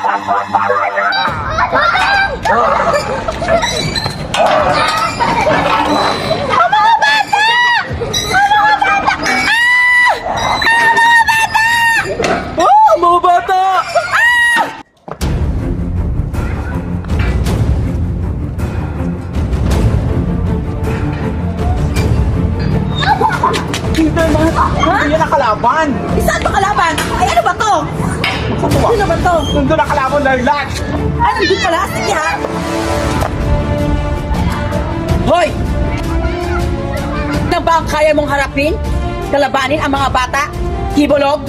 Mga bata! Hindi yan ang kalaban! Saan ba kalaban? Ay, ano ba to? Sino ba to? Nandun ang kalaban na lunch! Ano, hindi pala? Sige ha? Hoy! Na ba ang kaya mong harapin? Kalabanin ang mga bata? Hibolog?